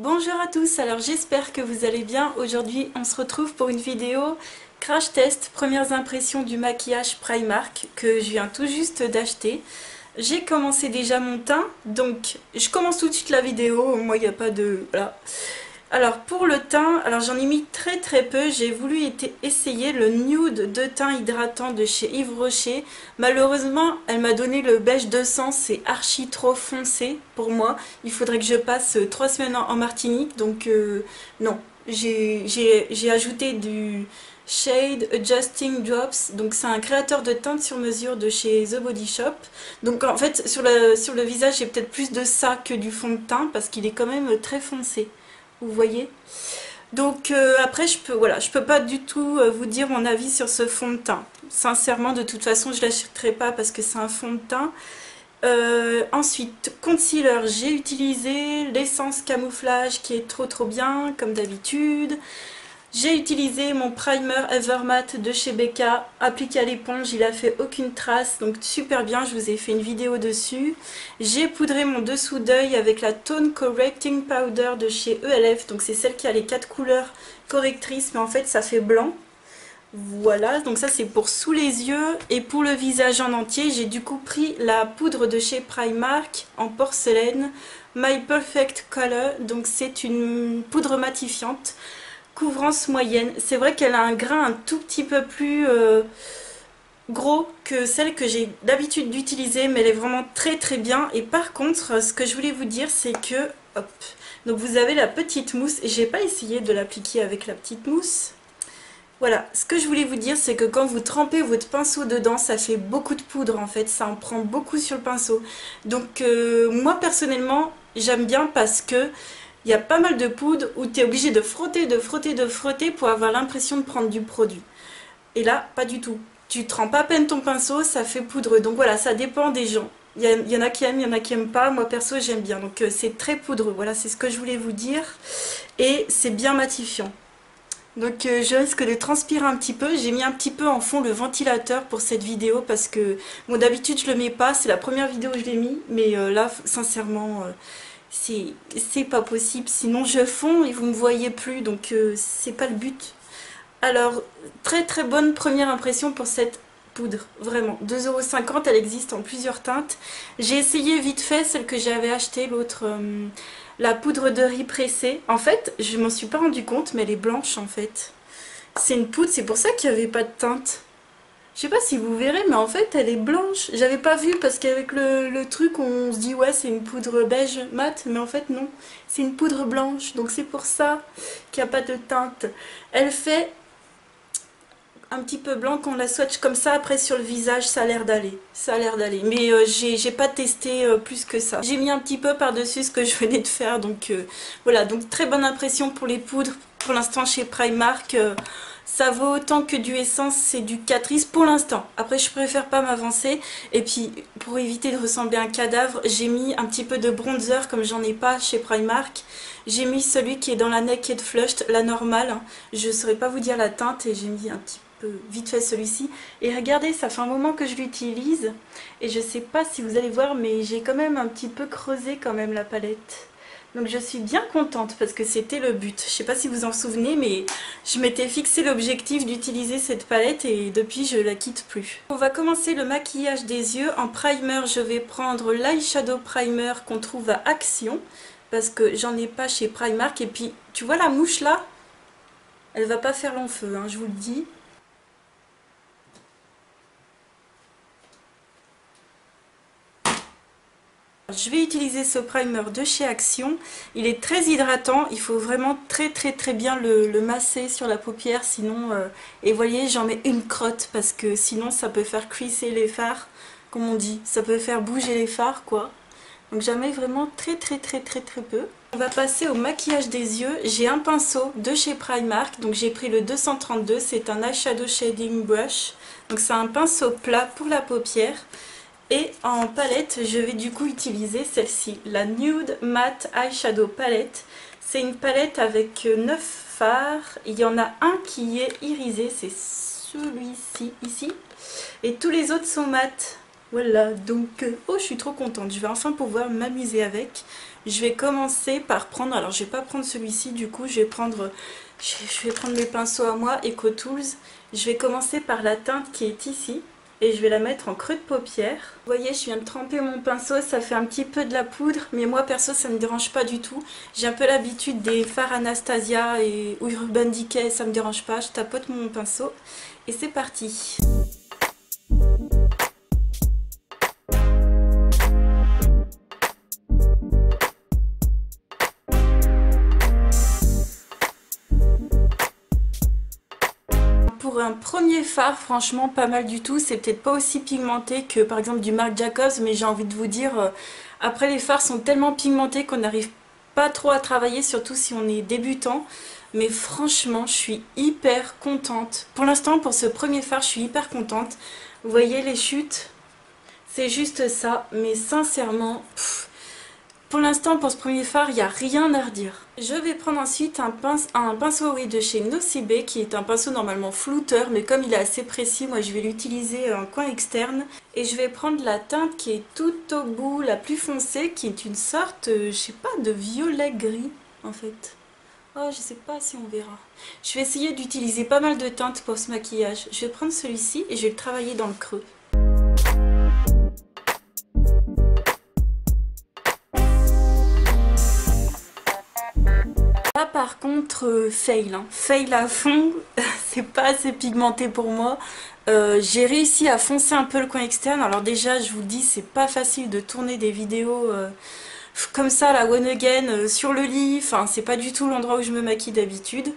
Bonjour à tous, alors j'espère que vous allez bien. Aujourd'hui on se retrouve pour une vidéo crash test, premières impressions du maquillage Primark que je viens tout juste d'acheter. J'ai commencé déjà mon teint, donc je commence tout de suite la vidéo, moi il n'y a pas de... voilà. Alors pour le teint, alors j'en ai mis très peu, j'ai voulu essayer le nude de teint hydratant de chez Yves Rocher. Malheureusement elle m'a donné le beige 200, c'est archi trop foncé pour moi. Il faudrait que je passe 3 semaines en Martinique, donc non. J'ai ajouté du Shade Adjusting Drops, donc c'est un créateur de teinte sur mesure de chez The Body Shop. Donc en fait sur le visage j'ai peut-être plus de ça que du fond de teint parce qu'il est quand même très foncé. Vous voyez, donc après je peux pas du tout vous dire mon avis sur ce fond de teint. Sincèrement, de toute façon je l'achèterai pas parce que c'est un fond de teint. Ensuite, concealer, j'ai utilisé l'essence camouflage qui est trop bien comme d'habitude. J'ai utilisé mon primer Evermatte de chez Becca, appliqué à l'éponge, il a fait aucune trace, donc super bien, je vous ai fait une vidéo dessus. J'ai poudré mon dessous d'œil avec la Tone Correcting Powder de chez ELF, donc c'est celle qui a les 4 couleurs correctrices, mais en fait ça fait blanc. Voilà, donc ça c'est pour sous les yeux, et pour le visage en entier, j'ai du coup pris la poudre de chez Primark en porcelaine, My Perfect Color, donc c'est une poudre matifiante. Couvrance moyenne, c'est vrai qu'elle a un grain un tout petit peu plus gros que celle que j'ai l'habitude d'utiliser, mais elle est vraiment très bien. Et par contre, ce que je voulais vous dire, c'est que, hop, donc vous avez la petite mousse, et j'ai pas essayé de l'appliquer avec la petite mousse. Voilà, ce que je voulais vous dire, c'est que quand vous trempez votre pinceau dedans, ça fait beaucoup de poudre en fait, ça en prend beaucoup sur le pinceau. Donc moi personnellement, j'aime bien parce que il y a pas mal de poudre où tu es obligé de frotter pour avoir l'impression de prendre du produit. Et là, pas du tout. Tu trempes à peine ton pinceau, ça fait poudreux. Donc voilà, ça dépend des gens. Il y en a qui aiment, il y en a qui aiment pas. Moi perso, j'aime bien. Donc c'est très poudreux. Voilà, c'est ce que je voulais vous dire. Et c'est bien matifiant. Donc je risque de transpirer un petit peu. J'ai mis un petit peu en fond le ventilateur pour cette vidéo parce que bon, d'habitude je le mets pas. C'est la première vidéo que je l'ai mis. Mais là, sincèrement... c'est pas possible, sinon je fonds et vous me voyez plus, donc c'est pas le but. Alors très bonne première impression pour cette poudre, vraiment 2,50 €, elle existe en plusieurs teintes. J'ai essayé vite fait celle que j'avais achetée, l'autre, la poudre de riz pressée. En fait je m'en suis pas rendu compte, mais elle est blanche en fait. C'est une poudre, c'est pour ça qu'il n'y avait pas de teinte. Je sais pas si vous verrez, mais en fait elle est blanche. J'avais pas vu parce qu'avec le truc on se dit ouais c'est une poudre beige mat, mais en fait non, c'est une poudre blanche, donc c'est pour ça qu'il n'y a pas de teinte. Elle fait un petit peu blanc quand on la swatch comme ça, après sur le visage ça a l'air d'aller, mais j'ai pas testé plus que ça. J'ai mis un petit peu par dessus ce que je venais de faire, donc voilà, donc très bonne impression pour les poudres pour l'instant chez Primark. Ça vaut autant que du Essence, c'est du Catrice pour l'instant. Après je préfère pas m'avancer, et puis pour éviter de ressembler à un cadavre, j'ai mis un petit peu de bronzer comme j'en ai pas chez Primark. J'ai mis celui qui est dans la Naked Flushed, la normale, hein. Je saurais pas vous dire la teinte, et j'ai mis un petit peu vite fait celui-ci. Et regardez, ça fait un moment que je l'utilise, et je sais pas si vous allez voir, mais j'ai quand même un petit peu creusé quand même la palette. Donc je suis bien contente parce que c'était le but. Je sais pas si vous en souvenez, mais je m'étais fixé l'objectif d'utiliser cette palette et depuis je la quitte plus. On va commencer le maquillage des yeux. En primer, je vais prendre l'eyeshadow primer qu'on trouve à Action parce que j'en ai pas chez Primark. Et puis tu vois la mouche là, elle va pas faire long feu, hein, je vous le dis. Je vais utiliser ce primer de chez Action, il est très hydratant, il faut vraiment très bien le masser sur la paupière, sinon, et vous voyez j'en mets une crotte parce que sinon ça peut faire crisser les fards, comme on dit, ça peut faire bouger les fards quoi. Donc j'en mets vraiment très peu. On va passer au maquillage des yeux. J'ai un pinceau de chez Primark, donc j'ai pris le 232, c'est un eyeshadow shading brush, donc c'est un pinceau plat pour la paupière. Et en palette, je vais du coup utiliser celle-ci, la Nude Matte Eyeshadow Palette. C'est une palette avec 9 fards. Il y en a un qui est irisé, c'est celui-ci, ici. Et tous les autres sont mat. Voilà, donc, oh je suis trop contente, je vais enfin pouvoir m'amuser avec. Je vais commencer par prendre, alors je vais pas prendre celui-ci du coup, je vais prendre mes pinceaux à moi, EcoTools. Je vais commencer par la teinte qui est ici et je vais la mettre en creux de paupière. Vous voyez, je viens de tremper mon pinceau, ça fait un petit peu de la poudre, mais moi perso ça me dérange pas du tout. J'ai un peu l'habitude des fards Anastasia ou Urban Decay, ça me dérange pas, je tapote mon pinceau et c'est parti. Pour un premier fard, franchement pas mal du tout. C'est peut-être pas aussi pigmenté que par exemple du Marc Jacobs, mais j'ai envie de vous dire, après les fards sont tellement pigmentés qu'on n'arrive pas trop à travailler, surtout si on est débutant. Mais franchement, je suis hyper contente. Pour l'instant, pour ce premier fard, je suis hyper contente. Vous voyez les chutes? C'est juste ça, mais sincèrement... Pour l'instant, pour ce premier fard, il n'y a rien à redire. Je vais prendre ensuite un pinceau de chez Nocibé, qui est un pinceau normalement flouteur, mais comme il est assez précis, moi je vais l'utiliser en coin externe. Et je vais prendre la teinte qui est tout au bout, la plus foncée, qui est une sorte, je sais pas, de violet gris en fait. Oh, je sais pas si on verra. Je vais essayer d'utiliser pas mal de teintes pour ce maquillage. Je vais prendre celui-ci et je vais le travailler dans le creux. Là par contre, fail, hein. Fail à fond, c'est pas assez pigmenté pour moi. J'ai réussi à foncer un peu le coin externe. Alors déjà, je vous le dis, c'est pas facile de tourner des vidéos comme ça, la one again, sur le lit. Enfin, c'est pas du tout l'endroit où je me maquille d'habitude.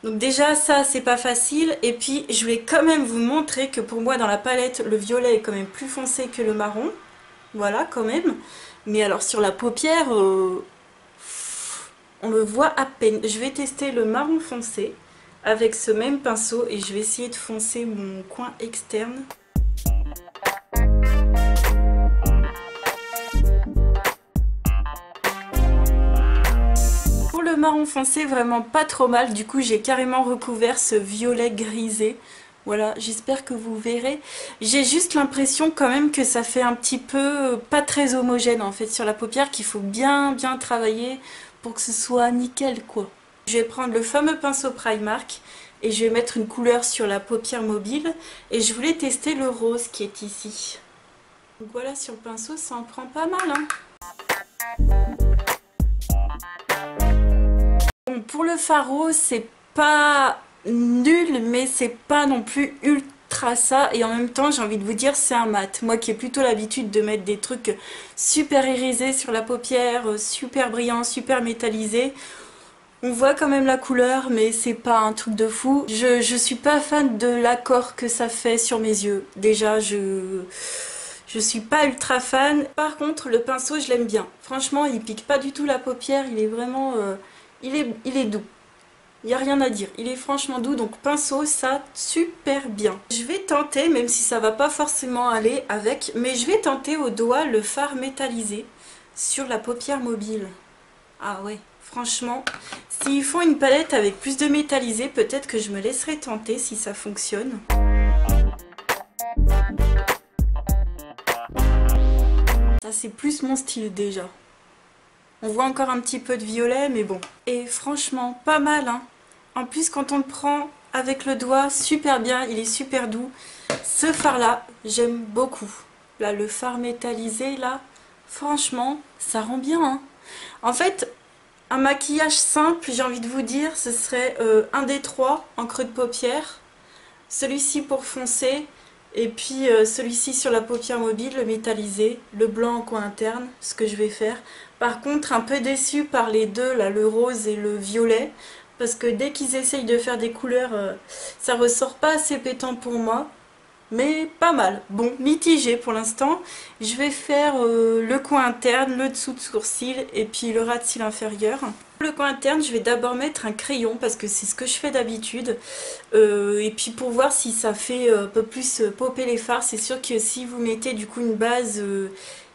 Donc déjà, ça, c'est pas facile. Et puis, je voulais quand même vous montrer que pour moi, dans la palette, le violet est quand même plus foncé que le marron. Voilà, quand même. Mais alors, sur la paupière... on le voit à peine. Je vais tester le marron foncé avec ce même pinceau et je vais essayer de foncer mon coin externe. Pour le marron foncé, vraiment pas trop mal. Du coup, j'ai carrément recouvert ce violet grisé. Voilà, j'espère que vous verrez. J'ai juste l'impression quand même que ça fait un petit peu pas très homogène en fait sur la paupière, qu'il faut bien travailler pour que ce soit nickel quoi. Je vais prendre le fameux pinceau Primark et je vais mettre une couleur sur la paupière mobile et je voulais tester le rose qui est ici. Donc voilà, sur le pinceau ça en prend pas mal hein. Bon, pour le fard rose c'est pas nul mais c'est pas non plus ultra ça et en même temps j'ai envie de vous dire c'est un mat. Moi qui ai plutôt l'habitude de mettre des trucs super irisés sur la paupière, super brillants, super métallisés, on voit quand même la couleur mais c'est pas un truc de fou. Je suis pas fan de l'accord que ça fait sur mes yeux. Déjà je suis pas ultra fan. Par contre le pinceau je l'aime bien. Franchement il pique pas du tout la paupière, il est vraiment... il est doux. Il n'y a rien à dire, il est franchement doux, donc pinceau, ça, super bien. Je vais tenter, même si ça va pas forcément aller avec, mais je vais tenter au doigt le fard métallisé sur la paupière mobile. Ah ouais, franchement, s'ils font une palette avec plus de métallisé, peut-être que je me laisserai tenter si ça fonctionne. Ça, c'est plus mon style déjà. On voit encore un petit peu de violet, mais bon. Et franchement, pas mal, hein. En plus, quand on le prend avec le doigt, super bien, il est super doux. Ce fard-là, j'aime beaucoup. Là, le fard métallisé, là, franchement, ça rend bien, hein. En fait, un maquillage simple, j'ai envie de vous dire, ce serait un des trois en creux de paupière. Celui-ci pour foncer, et puis celui-ci sur la paupière mobile, le métallisé, le blanc en coin interne, ce que je vais faire. Par contre, un peu déçue par les deux, là, le rose et le violet. Parce que dès qu'ils essayent de faire des couleurs, ça ressort pas assez pétant pour moi. Mais pas mal. Bon, mitigé pour l'instant. Je vais faire le coin interne, le dessous de sourcil et puis le ras de cils inférieur. Pour le coin interne, je vais d'abord mettre un crayon parce que c'est ce que je fais d'habitude. Et puis pour voir si ça fait un peu plus popper les fards, c'est sûr que si vous mettez du coup une base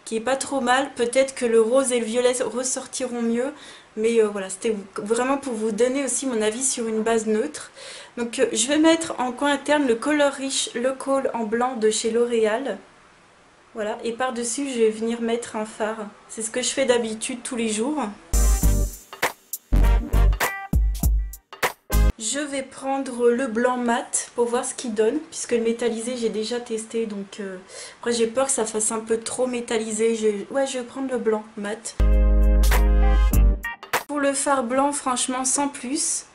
qui est pas trop mal, peut-être que le rose et le violet ressortiront mieux. Mais voilà, c'était vraiment pour vous donner aussi mon avis sur une base neutre. Donc je vais mettre en coin interne le Color Riche Le Kohl en blanc de chez L'Oréal. Voilà, et par-dessus, je vais venir mettre un fard. C'est ce que je fais d'habitude tous les jours. Je vais prendre le blanc mat pour voir ce qu'il donne, puisque le métallisé j'ai déjà testé, donc après j'ai peur que ça fasse un peu trop métallisé. Ouais, je vais prendre le blanc mat. Pour le fard blanc, franchement sans plus,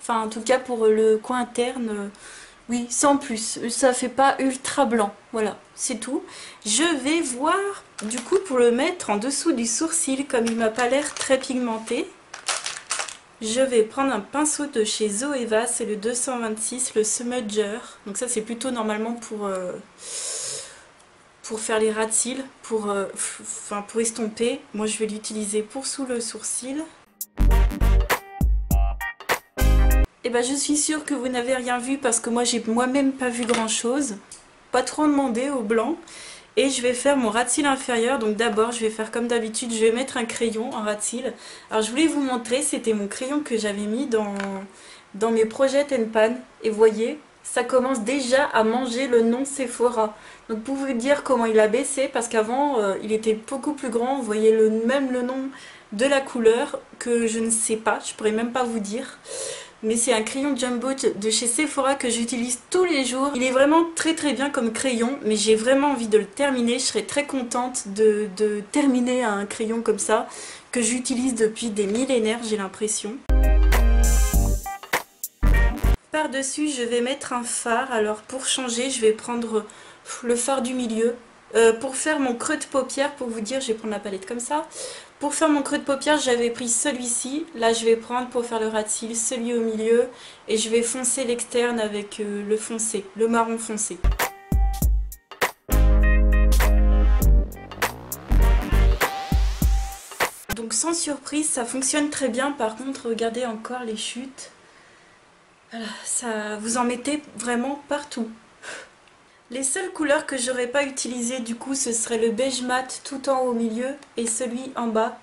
enfin en tout cas pour le coin interne, oui sans plus, ça fait pas ultra blanc, voilà, c'est tout. Je vais voir du coup pour le mettre en dessous du sourcil, comme il m'a pas l'air très pigmenté. Je vais prendre un pinceau de chez Zoeva, c'est le 226, le Smudger. Donc ça c'est plutôt normalement pour faire les ras de cils, pour estomper. Moi je vais l'utiliser pour sous le sourcil. Et ben je suis sûre que vous n'avez rien vu parce que moi j'ai moi-même pas vu grand chose. Pas trop demandé au blanc. Et je vais faire mon ras de cils inférieur. Donc d'abord je vais faire comme d'habitude, je vais mettre un crayon en ras de cils. Alors je voulais vous montrer, c'était mon crayon que j'avais mis dans mes projets Pan. Et vous voyez, ça commence déjà à manger le nom Sephora. Donc pour vous dire comment il a baissé, parce qu'avant il était beaucoup plus grand. Vous voyez même le nom de la couleur que je ne sais pas, je pourrais même pas vous dire. Mais c'est un crayon Jumbo de chez Sephora que j'utilise tous les jours. Il est vraiment très très bien comme crayon, mais j'ai vraiment envie de le terminer. Je serais très contente de terminer un crayon comme ça, que j'utilise depuis des millénaires, j'ai l'impression. Par-dessus, je vais mettre un fard. Alors pour changer, je vais prendre le fard du milieu. Pour faire mon creux de paupière, pour vous dire, je vais prendre la palette comme ça. Pour faire mon creux de paupière, j'avais pris celui-ci. Là, je vais prendre pour faire le ras de cils celui au milieu. Et je vais foncer l'externe avec le foncé, le marron foncé. Donc sans surprise, ça fonctionne très bien. Par contre, regardez encore les chutes. Voilà, ça, vous en mettez vraiment partout. Les seules couleurs que j'aurais pas utilisées du coup ce serait le beige mat tout en haut au milieu et celui en bas,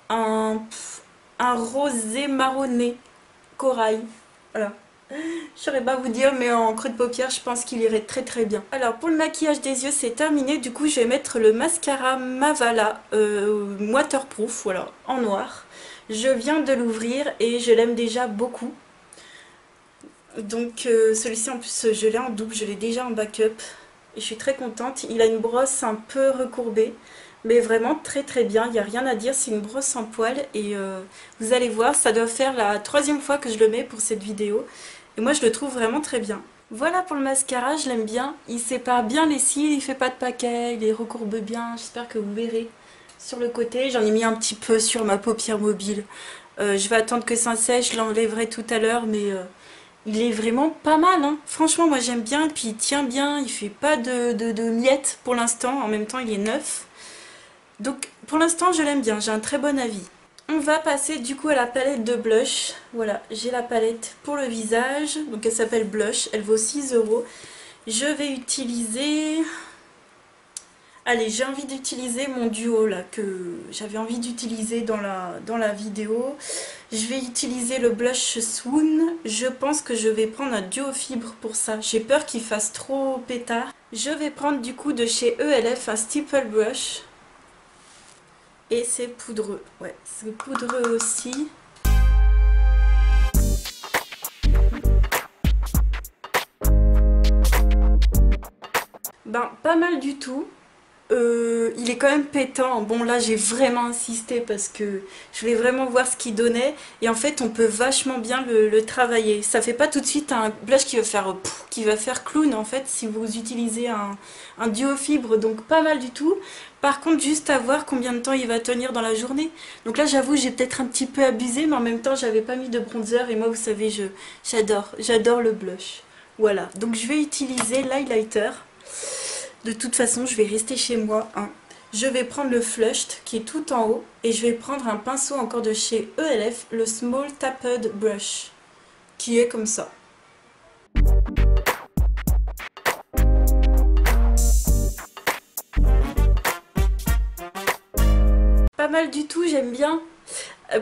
un rosé marronné corail, voilà. Je saurais pas vous dire, mais en creux de paupière je pense qu'il irait très très bien. Alors pour le maquillage des yeux c'est terminé, du coup je vais mettre le mascara Mavala waterproof, voilà, en noir. Je viens de l'ouvrir et je l'aime déjà beaucoup. Donc celui-ci en plus je l'ai en double, je l'ai déjà en backup et je suis très contente. Il a une brosse un peu recourbée mais vraiment très très bien, il n'y a rien à dire, c'est une brosse en poil et vous allez voir, ça doit faire la 3e fois que je le mets pour cette vidéo et moi je le trouve vraiment très bien. Voilà pour le mascara, je l'aime bien, il sépare bien les cils, il fait pas de paquet, il les recourbe bien, j'espère que vous verrez sur le côté. J'en ai mis un petit peu sur ma paupière mobile, je vais attendre que ça sèche, je l'enlèverai tout à l'heure mais... il est vraiment pas mal, hein. Franchement moi j'aime bien, puis il tient bien, il fait pas de miettes pour l'instant, en même temps il est neuf. Donc pour l'instant je l'aime bien, j'ai un très bon avis. On va passer du coup à la palette de blush. Voilà, j'ai la palette pour le visage, donc elle s'appelle Blush, elle vaut 6 €. Je vais utiliser... Allez, j'ai envie d'utiliser mon duo là, que j'avais envie d'utiliser dans la vidéo. Je vais utiliser le blush Swoon. Je pense que je vais prendre un duo fibre pour ça. J'ai peur qu'il fasse trop pétard. Je vais prendre du coup de chez ELF un Stipple Brush. Et c'est poudreux. Ouais, c'est poudreux aussi. Ben, pas mal du tout. Il est quand même pétant. Bon là j'ai vraiment insisté parce que je voulais vraiment voir ce qu'il donnait et en fait on peut vachement bien le travailler. Ça fait pas tout de suite un blush qui va faire clown en fait si vous utilisez un duo fibre, donc pas mal du tout. Par contre juste à voir combien de temps il va tenir dans la journée. Donc là j'avoue j'ai peut-être un petit peu abusé mais en même temps j'avais pas mis de bronzer et moi vous savez j'adore le blush. Voilà, donc je vais utiliser l'highlighter. De toute façon, je vais rester chez moi. Hein. Je vais prendre le Flushed qui est tout en haut. Et je vais prendre un pinceau encore de chez ELF, le Small Tapped Brush. Qui est comme ça. Pas mal du tout, j'aime bien.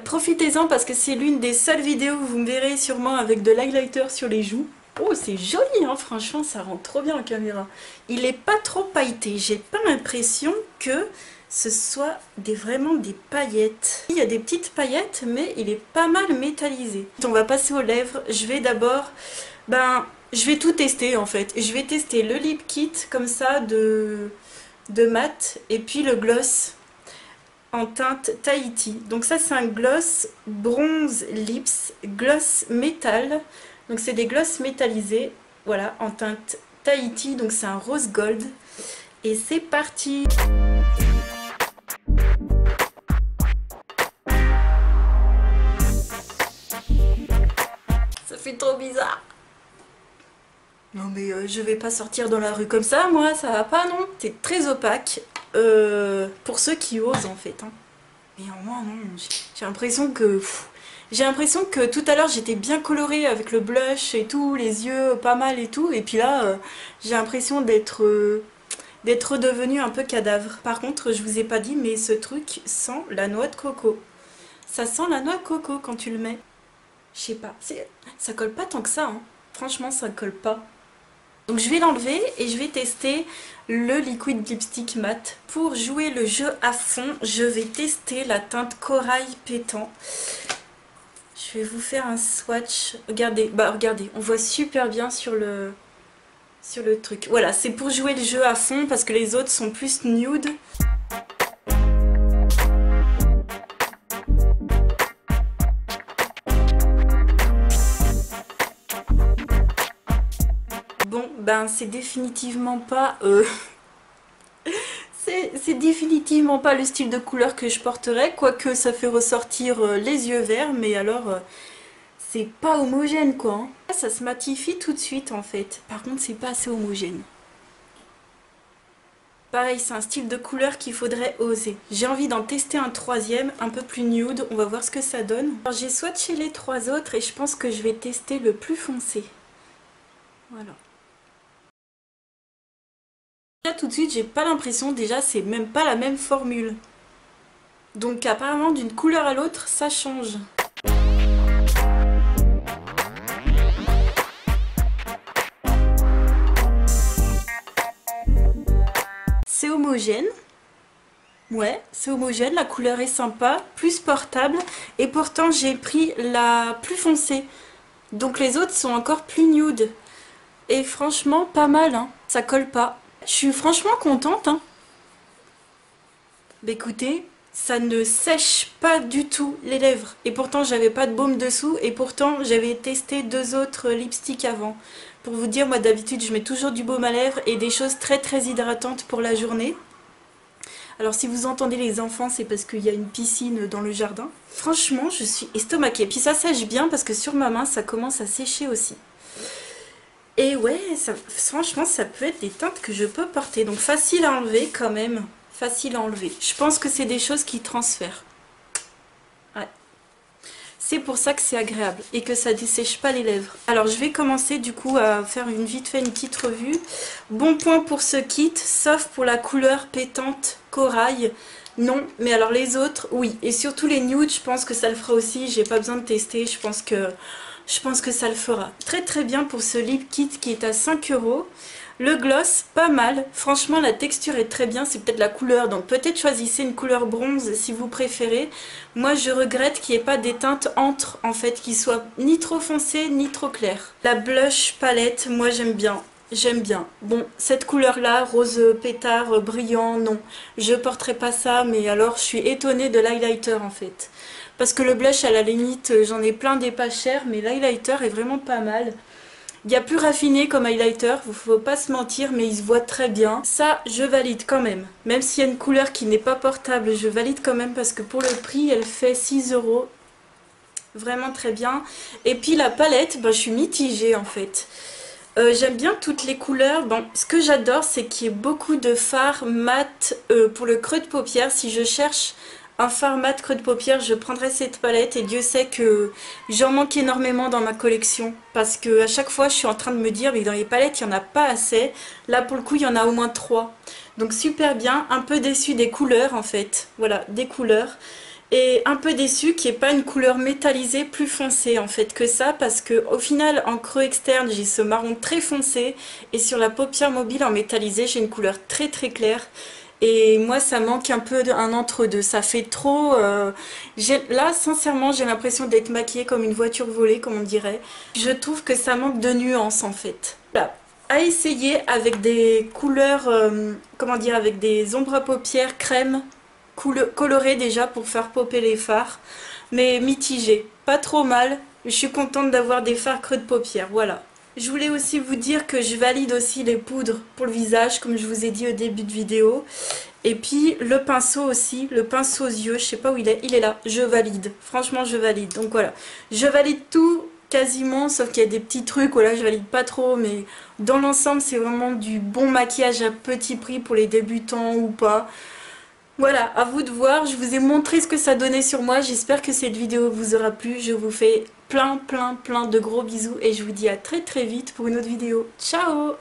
Profitez-en parce que c'est l'une des seules vidéos où vous me verrez sûrement avec de l'highlighter sur les joues. Oh, c'est joli, hein, franchement, ça rend trop bien en caméra. Il est pas trop pailleté. J'ai pas l'impression que ce soit vraiment des paillettes. Il y a des petites paillettes, mais il est pas mal métallisé. On va passer aux lèvres. Je vais d'abord... je vais tout tester, en fait. Je vais tester le lip kit, comme ça, de mat, et puis le gloss en teinte Tahiti. Donc ça, c'est un gloss bronze lips, gloss métal. Donc c'est des glosses métallisés, voilà, en teinte Tahiti, donc c'est un rose gold. Et c'est parti! Ça fait trop bizarre! Non mais je vais pas sortir dans la rue comme ça, moi, ça va pas, non? C'est très opaque, pour ceux qui osent en fait. Hein. Mais en moi, non, j'ai l'impression que... J'ai l'impression que tout à l'heure j'étais bien colorée avec le blush et tout, les yeux pas mal et tout, et puis là j'ai l'impression d'être redevenue un peu cadavre. Par contre, je vous ai pas dit, mais ce truc sent la noix de coco. Ça sent la noix de coco quand tu le mets. Je sais pas, ça colle pas tant que ça, hein. Franchement ça colle pas. Donc je vais l'enlever et je vais tester le liquid lipstick mat. Pour jouer le jeu à fond, je vais tester la teinte corail pétant. Je vais vous faire un swatch. Regardez, regardez, on voit super bien sur le truc. Voilà, c'est pour jouer le jeu à fond parce que les autres sont plus nude. Bon, c'est définitivement pas... C'est définitivement pas le style de couleur que je porterais, quoique ça fait ressortir les yeux verts, mais alors c'est pas homogène quoi. Hein. Ça se matifie tout de suite en fait, par contre c'est pas assez homogène. Pareil, c'est un style de couleur qu'il faudrait oser. J'ai envie d'en tester un troisième, un peu plus nude, on va voir ce que ça donne. J'ai swatché les trois autres et je pense que je vais tester le plus foncé. Voilà. Là tout de suite j'ai pas l'impression, déjà c'est même pas la même formule. Donc apparemment d'une couleur à l'autre ça change. C'est homogène. Ouais, c'est homogène, la couleur est sympa, plus portable. Et pourtant j'ai pris la plus foncée. Donc les autres sont encore plus nude. Et franchement pas mal, hein. Ça colle pas. Je suis franchement contente. Hein. Écoutez, ça ne sèche pas du tout les lèvres. Et pourtant, j'avais pas de baume dessous. Et pourtant, j'avais testé deux autres lipsticks avant. Pour vous dire, moi d'habitude, je mets toujours du baume à lèvres et des choses très très hydratantes pour la journée. Alors si vous entendez les enfants, c'est parce qu'il y a une piscine dans le jardin. Franchement, je suis estomaquée. Puis ça sèche bien parce que sur ma main, ça commence à sécher aussi. Et ouais, franchement, ça peut être des teintes que je peux porter. Donc facile à enlever quand même. Facile à enlever. Je pense que c'est des choses qui transfèrent. Ouais. C'est pour ça que c'est agréable et que ça dessèche pas les lèvres. Alors je vais commencer du coup à faire vite fait une petite revue. Bon point pour ce kit, sauf pour la couleur pétante corail. Non, mais alors les autres, oui. Et surtout les nudes, je pense que ça le fera aussi. J'ai pas besoin de tester, je pense que ça le fera. Très très bien pour ce lip kit qui est à 5 €. Le gloss, pas mal. Franchement, la texture est très bien. C'est peut-être la couleur. Donc peut-être choisissez une couleur bronze si vous préférez. Moi, je regrette qu'il n'y ait pas des teintes entre, en fait, qui soient ni trop foncées, ni trop claires. La blush palette, moi j'aime bien. J'aime bien. Bon, cette couleur-là, rose pétard, brillant, non. Je porterai pas ça, mais alors je suis étonnée de l'highlighter en fait. Parce que le blush, à la limite, j'en ai plein des pas chers, mais l'highlighter est vraiment pas mal. Il y a plus raffiné comme highlighter, faut pas se mentir, mais il se voit très bien. Ça, je valide quand même. Même s'il y a une couleur qui n'est pas portable, je valide quand même parce que pour le prix, elle fait 6 €. Vraiment très bien. Et puis la palette, je suis mitigée en fait. J'aime bien toutes les couleurs. Bon, ce que j'adore, c'est qu'il y ait beaucoup de fards mat pour le creux de paupière. Si je cherche un fard mat creux de paupière, je prendrai cette palette et Dieu sait que j'en manque énormément dans ma collection parce que à chaque fois je suis en train de me dire mais dans les palettes il n'y en a pas assez. Là pour le coup il y en a au moins 3. Donc super bien, un peu déçue des couleurs en fait. Voilà, des couleurs. Et un peu déçue qu'il n'y ait pas une couleur métallisée plus foncée en fait que ça, parce que au final en creux externe j'ai ce marron très foncé et sur la paupière mobile en métallisé j'ai une couleur très très claire. Et moi ça manque un peu un entre-deux, ça fait trop... Là sincèrement j'ai l'impression d'être maquillée comme une voiture volée comme on dirait. Je trouve que ça manque de nuances en fait. Voilà. À essayer avec des couleurs, comment dire, avec des ombres à paupières crème colorées déjà pour faire popper les fards, mais mitigées, pas trop mal. Je suis contente d'avoir des fards creux de paupières, voilà. Je voulais aussi vous dire que je valide aussi les poudres pour le visage, comme je vous ai dit au début de vidéo. Et puis le pinceau aussi, le pinceau aux yeux, je sais pas où il est là, je valide. Franchement, je valide. Donc voilà, je valide tout quasiment, sauf qu'il y a des petits trucs, voilà, je valide pas trop, mais dans l'ensemble, c'est vraiment du bon maquillage à petit prix pour les débutants ou pas. Voilà, à vous de voir, je vous ai montré ce que ça donnait sur moi, j'espère que cette vidéo vous aura plu, je vous fais plein de gros bisous et je vous dis à très vite pour une autre vidéo. Ciao!